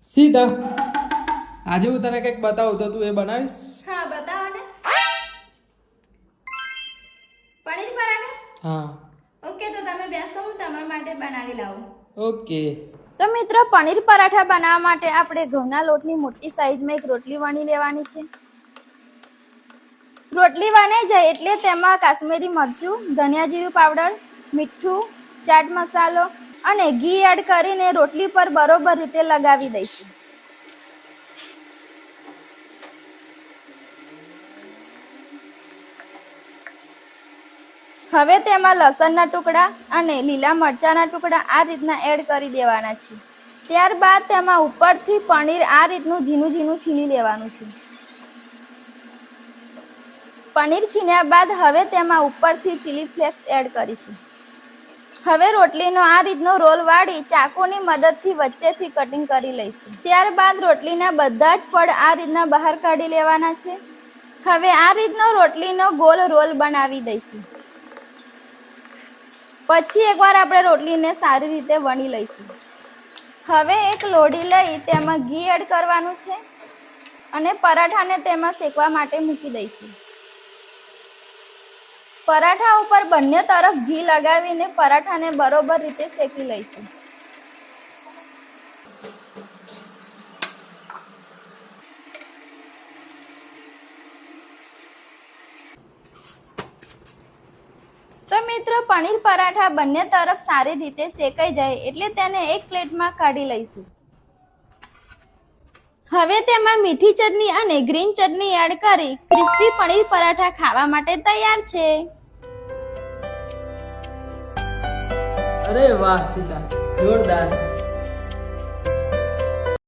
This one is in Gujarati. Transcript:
સીધા આજે હું તને કંઈક બતાવું તો તું એ બનાવીશ? હા બતાવો ને. પનીર પરાઠા? હા. ઓકે, તો તમે બેસો, હું તમારા માટે બનાવી લાવું. ઓકે. તો મિત્રો, પનીર પરાઠા બનાવવા માટે આપણે ઘઉંના લોટની મોટી સાઈઝમાં એક રોટલી વણી લેવાની છે. રોટલી વણાઈ જાય એટલે તેમાં કાશ્મીરી મરચું, ધનિયા જીરું પાવડર, મીઠું, ચાટ મસાલો અને ઘી એડ કરીને રોટલી પર બરોબર રીતે લગાવી દઈશું. હવે તેમાં લસણના ટુકડા અને લીલા મરચાંના ટુકડા આ રીતના એડ કરી દેવાના છે. ત્યારબાદ તેમાં ઉપરથી પનીર આ રીતનું ઝીણું ઝીણું છીણી લેવાનું છે. પનીર છીણ્યા બાદ હવે તેમાં ઉપરથી ચીલી ફ્લેક્સ એડ કરીશું. હવે રોટલીનો આ રીતનો રોલ વાળી ચાકુની મદદથી વચ્ચેથી કટિંગ કરી લઈશું. ત્યારબાદ રોટલીના બધા જ પડ આ રીતના બહાર કાઢી લેવાના છે. હવે આ રીતનો રોટલીનો ગોલ રોલ બનાવી દઈશું. પછી એકવાર આપણે રોટલીને સારી રીતે વણી લઈશું. હવે એક લોઢી લઈ તેમાં ઘી એડ કરવાનું છે અને પરાઠાને તેમાં શેકવા માટે મૂકી દઈશું. પરાઠા ઉપર બંને તરફ ઘી લગાવીને પરાઠાને બરોબર રીતે શેકી લઈશું. તો મિત્રો, પનીર પરાઠા બંને તરફ સારી રીતે શેકાઈ જાય એટલે તેને એક પ્લેટમાં કાઢી લઈશું. હવે તેમાં મીઠી ચટણી અને ગ્રીન ચટણી એડ કરી ક્રિસ્પી પનીર પરાઠા ખાવા માટે તૈયાર છે. અરે વાહ સીતા, જોરદાર.